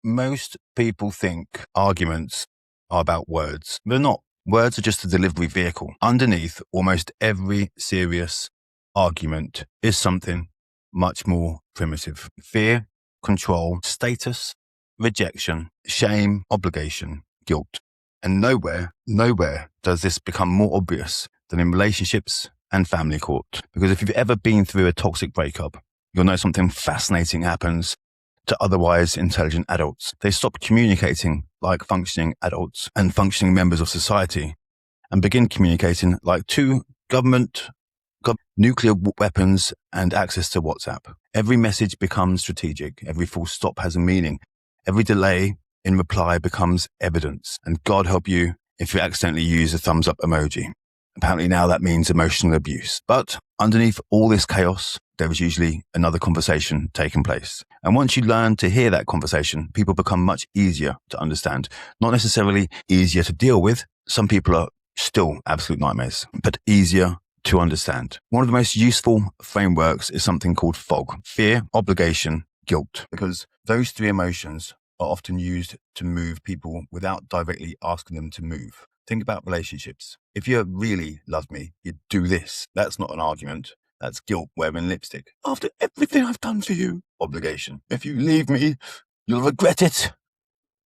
Most people think arguments are about words. They're not. Words are just a delivery vehicle. Underneath almost every serious argument is something much more primitive. Fear, control, status, rejection, shame, obligation, guilt. And nowhere does this become more obvious than in relationships and family court. Because if you've ever been through a toxic breakup, you'll know something fascinating happens to otherwise intelligent adults. They stop communicating like functioning adults and functioning members of society and begin communicating like two government nuclear weapons and access to WhatsApp. Every message becomes strategic. Every full stop has a meaning. Every delay in reply becomes evidence. And God help you if you accidentally use a thumbs up emoji. Apparently now that means emotional abuse. But underneath all this chaos, there is usually another conversation taking place. And once you learn to hear that conversation, people become much easier to understand. Not necessarily easier to deal with. Some people are still absolute nightmares, but easier to understand. One of the most useful frameworks is something called FOG: fear, obligation, guilt, because those three emotions are often used to move people without directly asking them to move. Think about relationships. If you really love me, you'd do this. That's not an argument. That's guilt wearing lipstick. After everything I've done for you. Obligation. If you leave me, you'll regret it.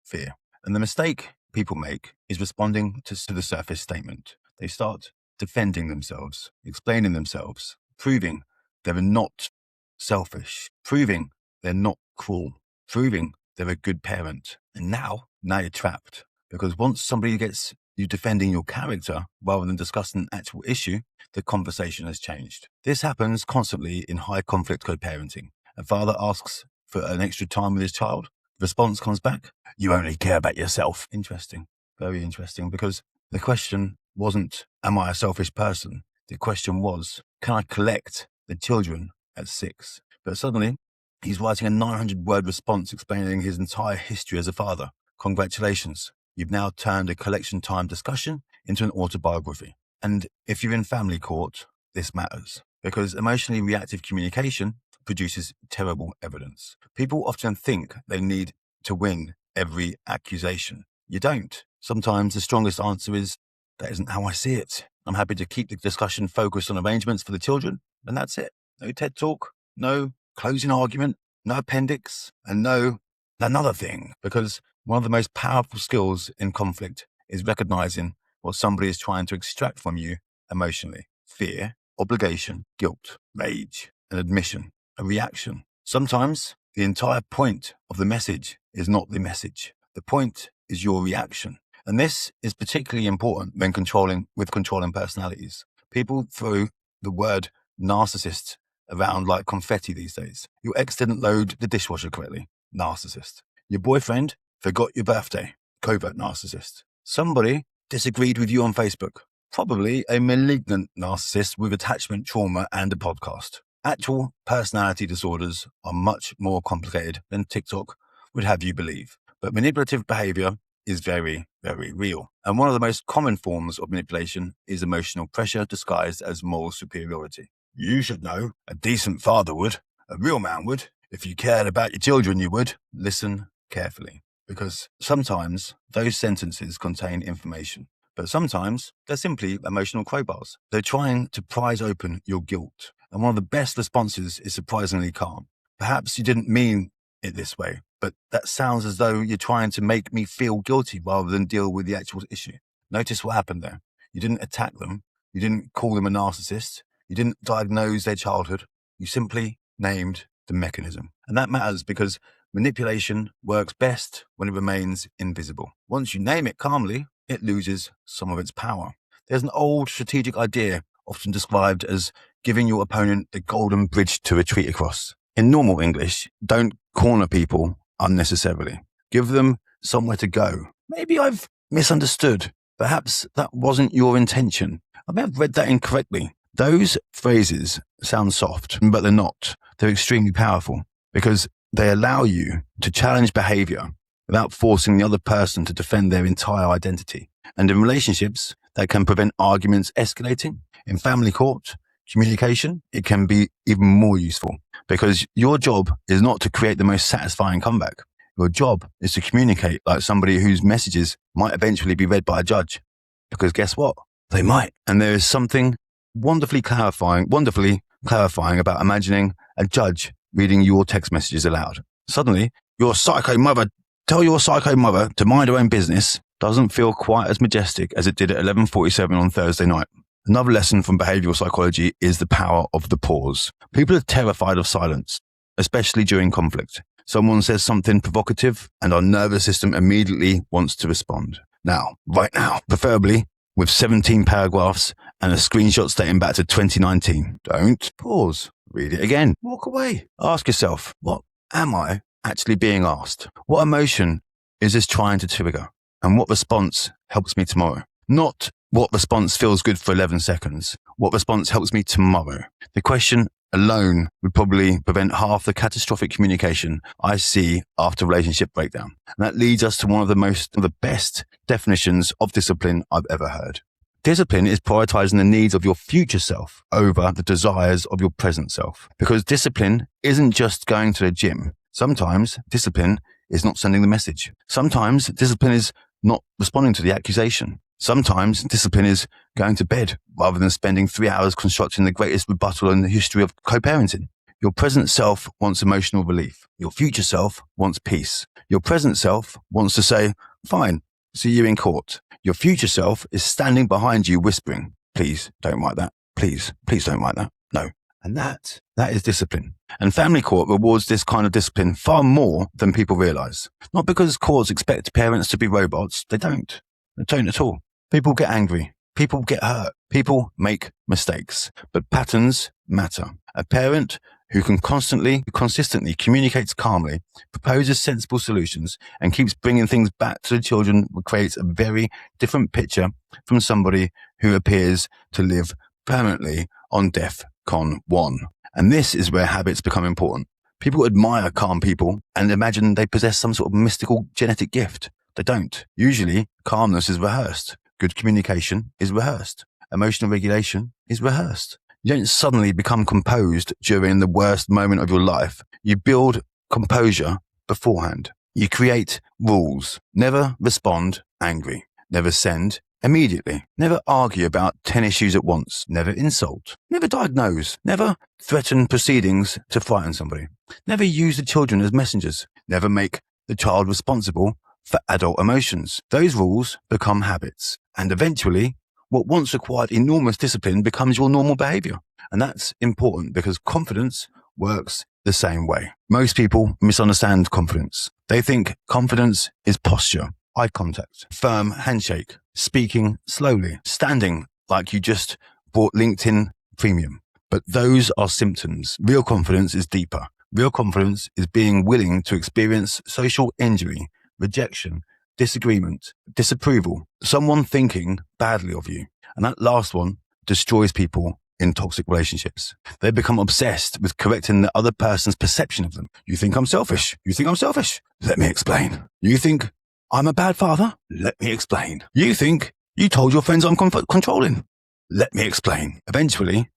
Fear. And the mistake people make is responding to the surface statement. They start defending themselves, explaining themselves, proving they're not selfish, proving they're not cruel, proving they're a good parent. And now you're trapped. Because once somebody gets you defending your character rather than discussing an actual issue, the conversation has changed. This happens constantly in high conflict co-parenting. A father asks for an extra time with his child. The response comes back, "You only care about yourself." Interesting. Very interesting, because the question wasn't, am I a selfish person? The question was, can I collect the children at 6? But suddenly, he's writing a 900-word response explaining his entire history as a father. Congratulations. You've now turned a collection time discussion into an autobiography. And if you're in family court, this matters, because emotionally reactive communication produces terrible evidence. People often think they need to win every accusation. You don't. Sometimes the strongest answer is, that isn't how I see it. I'm happy to keep the discussion focused on arrangements for the children, and that's it. No TED Talk, no closing argument, no appendix, and no another thing. Because one of the most powerful skills in conflict is recognizing what somebody is trying to extract from you emotionally. Fear, obligation, guilt, rage, an admission, a reaction. Sometimes the entire point of the message is not the message. The point is your reaction. And this is particularly important when controlling personalities. People throw the word narcissist around like confetti these days. Your ex didn't load the dishwasher correctly. Narcissist. Your boyfriend forgot your birthday. Covert narcissist. Somebody disagreed with you on Facebook. Probably a malignant narcissist with attachment trauma and a podcast. Actual personality disorders are much more complicated than TikTok would have you believe. But manipulative behavior is very, very real. And one of the most common forms of manipulation is emotional pressure disguised as moral superiority. You should know. A decent father would. A real man would. If you cared about your children, you would. Listen carefully. Because sometimes those sentences contain information. But sometimes they're simply emotional crowbars. They're trying to prise open your guilt. And one of the best responses is surprisingly calm. Perhaps you didn't mean it this way, but that sounds as though you're trying to make me feel guilty rather than deal with the actual issue. Notice what happened there. You didn't attack them. You didn't call them a narcissist. You didn't diagnose their childhood. You simply named the mechanism. And that matters because manipulation works best when it remains invisible. Once you name it calmly, it loses some of its power. There's an old strategic idea often described as giving your opponent the golden bridge to retreat across. In normal English, don't corner people unnecessarily. Give them somewhere to go. Maybe I've misunderstood. Perhaps that wasn't your intention. I may have read that incorrectly. Those phrases sound soft, but they're not. They're extremely powerful because they allow you to challenge behavior without forcing the other person to defend their entire identity. And in relationships, that can prevent arguments escalating. In family court, communication, it can be even more useful because your job is not to create the most satisfying comeback. Your job is to communicate like somebody whose messages might eventually be read by a judge. Because guess what? They might. And there is something wonderfully clarifying about imagining a judge reading your text messages aloud. Suddenly, your psycho mother, tell your psycho mother to mind her own business, doesn't feel quite as majestic as it did at 11:47 on Thursday night. Another lesson from behavioral psychology is the power of the pause. People are terrified of silence, especially during conflict. Someone says something provocative and our nervous system immediately wants to respond. Now, right now, preferably with 17 paragraphs and a screenshot dating back to 2019. Don't pause. Read it again. Walk away. Ask yourself, what am I actually being asked? What emotion is this trying to trigger? And what response helps me tomorrow? Not what response feels good for 11 seconds. What response helps me tomorrow? The question alone would probably prevent half the catastrophic communication I see after relationship breakdown. And that leads us to one of the best definitions of discipline I've ever heard. Discipline is prioritizing the needs of your future self over the desires of your present self. Because discipline isn't just going to the gym. Sometimes discipline is not sending the message. Sometimes discipline is not responding to the accusation. Sometimes discipline is going to bed rather than spending 3 hours constructing the greatest rebuttal in the history of co-parenting. Your present self wants emotional relief. Your future self wants peace. Your present self wants to say, fine, see you in court. Your future self is standing behind you whispering, please don't write that. Please don't write that. No. And that is discipline. And family court rewards this kind of discipline far more than people realize. Not because courts expect parents to be robots. They don't. They don't at all. People get angry. People get hurt. People make mistakes. But patterns matter. A parent who can consistently communicates calmly, proposes sensible solutions, and keeps bringing things back to the children creates a very different picture from somebody who appears to live permanently on DEFCON 1. And this is where habits become important. People admire calm people and imagine they possess some sort of mystical genetic gift. They don't. Usually, calmness is rehearsed. Good communication is rehearsed. Emotional regulation is rehearsed. You don't suddenly become composed during the worst moment of your life. You build composure beforehand. You create rules. Never respond angry. Never send immediately. Never argue about 10 issues at once. Never insult. Never diagnose. Never threaten proceedings to frighten somebody. Never use the children as messengers. Never make the child responsible for adult emotions. Those rules become habits. And eventually, what once required enormous discipline becomes your normal behavior. And that's important because confidence works the same way. Most people misunderstand confidence. They think confidence is posture, eye contact, firm handshake, speaking slowly, standing like you just bought LinkedIn Premium. But those are symptoms. Real confidence is deeper. Real confidence is being willing to experience social injury, rejection, disagreement, disapproval, someone thinking badly of you. And that last one destroys people in toxic relationships. They become obsessed with correcting the other person's perception of them. You think I'm selfish? You think I'm selfish? Let me explain. You think I'm a bad father? Let me explain. You think you told your friends I'm controlling? Let me explain. Eventually,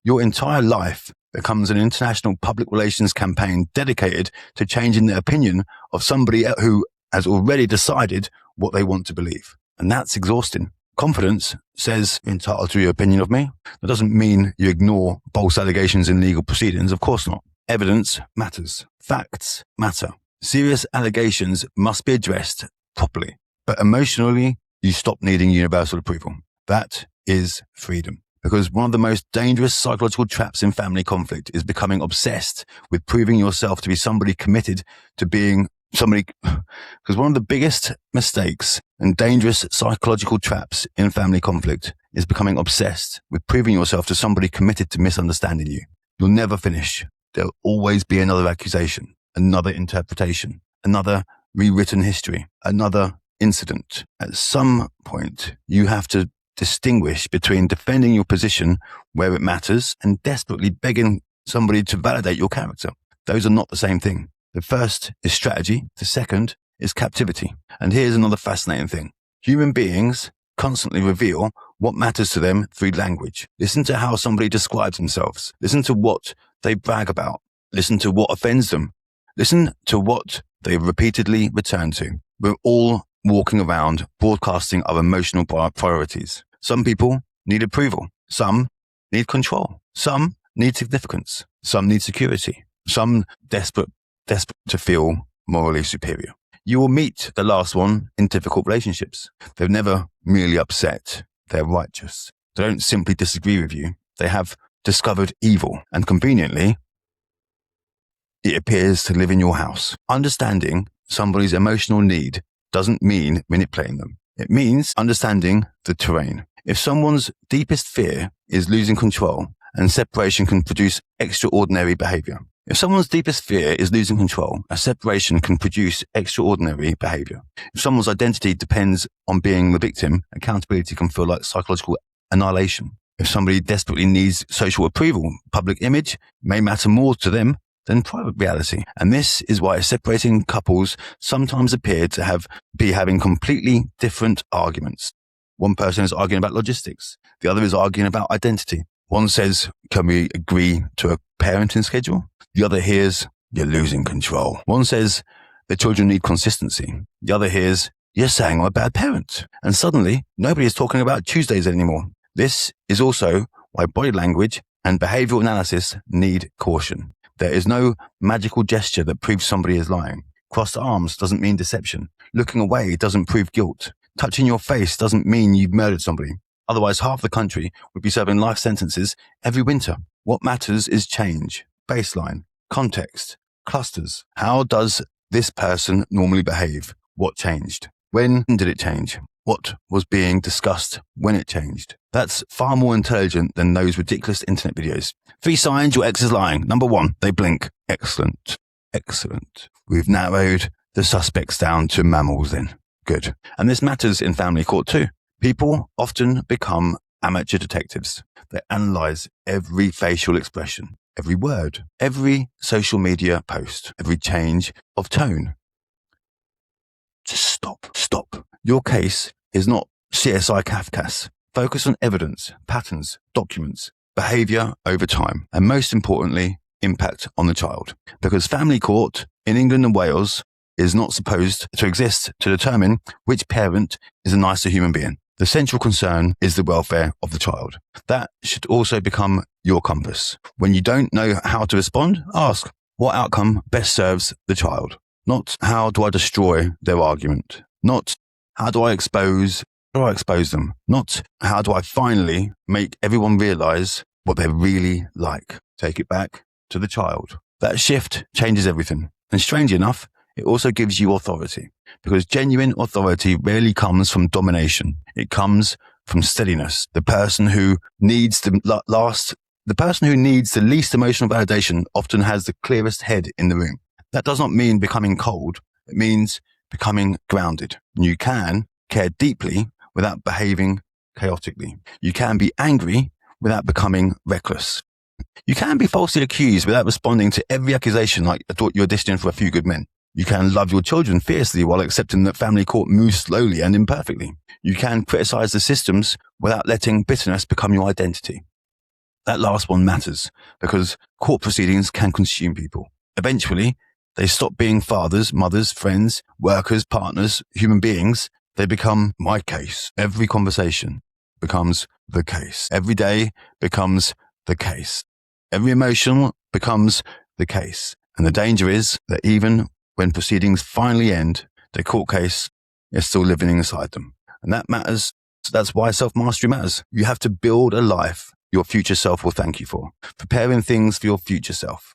your entire life becomes an international public relations campaign dedicated to changing the opinion of somebody who has already decided what they want to believe. And that's exhausting. Confidence says you're entitled to your opinion of me. That doesn't mean you ignore false allegations in legal proceedings. Of course not. Evidence matters. Facts matter. Serious allegations must be addressed properly. But emotionally, you stop needing universal approval. That is freedom. Because one of the most dangerous psychological traps in family conflict is becoming obsessed with proving yourself to be somebody committed to being somebody, because one of the biggest mistakes and dangerous psychological traps in family conflict is becoming obsessed with proving yourself to somebody committed to misunderstanding you. You'll never finish. There'll always be another accusation, another interpretation, another rewritten history, another incident. At some point, you have to distinguish between defending your position where it matters and desperately begging somebody to validate your character. Those are not the same thing. The first is strategy. The second is captivity. And here's another fascinating thing. Human beings constantly reveal what matters to them through language. Listen to how somebody describes themselves. Listen to what they brag about. Listen to what offends them. Listen to what they repeatedly return to. We're all walking around broadcasting our emotional priorities. Some people need approval. Some need control. Some need significance. Some need security. Some desperate to feel morally superior. You will meet the last one in difficult relationships. They're never merely upset. They're righteous. They don't simply disagree with you. They have discovered evil, and conveniently, it appears to live in your house. Understanding somebody's emotional need doesn't mean manipulating them. It means understanding the terrain. If someone's deepest fear is losing control, and separation can produce extraordinary behavior. If someone's deepest fear is losing control, a separation can produce extraordinary behavior. If someone's identity depends on being the victim, accountability can feel like psychological annihilation. If somebody desperately needs social approval, public image may matter more to them than private reality. And this is why separating couples sometimes appear to be having completely different arguments. One person is arguing about logistics. The other is arguing about identity. One says, can we agree to a parenting schedule? The other hears, you're losing control. One says, the children need consistency. The other hears, you're saying I'm a bad parent. And suddenly, nobody is talking about Tuesdays anymore. This is also why body language and behavioral analysis need caution. There is no magical gesture that proves somebody is lying. Crossed arms doesn't mean deception. Looking away doesn't prove guilt. Touching your face doesn't mean you've murdered somebody. Otherwise, half the country would be serving life sentences every winter. What matters is change, baseline, context, clusters. How does this person normally behave? What changed? When did it change? What was being discussed when it changed? That's far more intelligent than those ridiculous internet videos. 3 signs your ex is lying. Number 1, they blink. Excellent. Excellent. We've narrowed the suspects down to mammals then. Good. And this matters in family court too. People often become amateur detectives. They analyze every facial expression, every word, every social media post, every change of tone. Just stop. Your case is not CSI Kafkas. Focus on evidence, patterns, documents, behavior over time, and most importantly, impact on the child. Because family court in England and Wales is not supposed to exist to determine which parent is a nicer human being. The central concern is the welfare of the child. That should also become your compass. When you don't know how to respond, ask what outcome best serves the child. Not how do I destroy their argument. Not how do I expose them. Not how do I finally make everyone realize what they're really like. Take it back to the child. That shift changes everything. And strangely enough, it also gives you authority, because genuine authority rarely comes from domination. It comes from steadiness. The person who needs the least emotional validation often has the clearest head in the room. That does not mean becoming cold. It means becoming grounded. You can care deeply without behaving chaotically. You can be angry without becoming reckless. You can be falsely accused without responding to every accusation like I thought you auditioned for A Few Good Men. You can love your children fiercely while accepting that family court moves slowly and imperfectly. You can criticize the systems without letting bitterness become your identity. That last one matters because court proceedings can consume people. Eventually, they stop being fathers, mothers, friends, workers, partners, human beings. They become my case. Every conversation becomes the case. Every day becomes the case. Every emotion becomes the case. And the danger is that even when proceedings finally end, the court case is still living inside them. And that matters. That's why self-mastery matters. You have to build a life your future self will thank you for. Preparing things for your future self,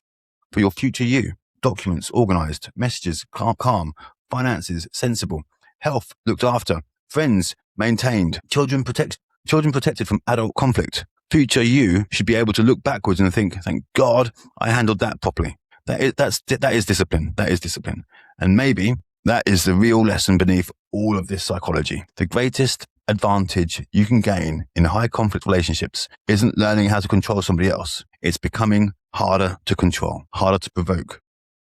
for your future you. Documents organized, messages calm, finances sensible, health looked after, friends maintained, children protected from adult conflict. Future you should be able to look backwards and think, thank God I handled that properly. That is discipline. That is discipline. And maybe that is the real lesson beneath all of this psychology. The greatest advantage you can gain in high conflict relationships isn't learning how to control somebody else. It's becoming harder to control, harder to provoke,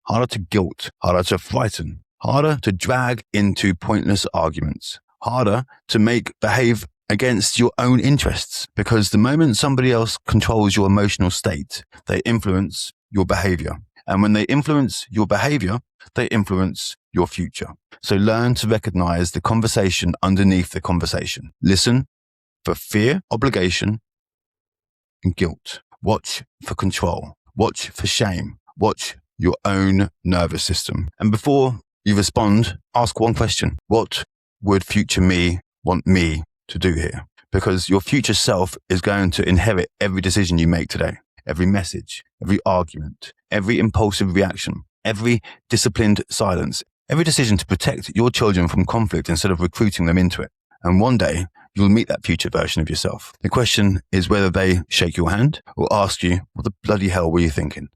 harder to guilt, harder to frighten, harder to drag into pointless arguments, harder to behave against your own interests. Because the moment somebody else controls your emotional state, they influence your behavior. And when they influence your behavior, they influence your future. So learn to recognize the conversation underneath the conversation. Listen for fear, obligation, and guilt. Watch for control. Watch for shame. Watch your own nervous system. And before you respond, ask one question. What would future me want me to do here? Because your future self is going to inherit every decision you make today, every message, every argument, every impulsive reaction, every disciplined silence, every decision to protect your children from conflict instead of recruiting them into it. And one day, you'll meet that future version of yourself. The question is whether they shake your hand or ask you, what the bloody hell were you thinking?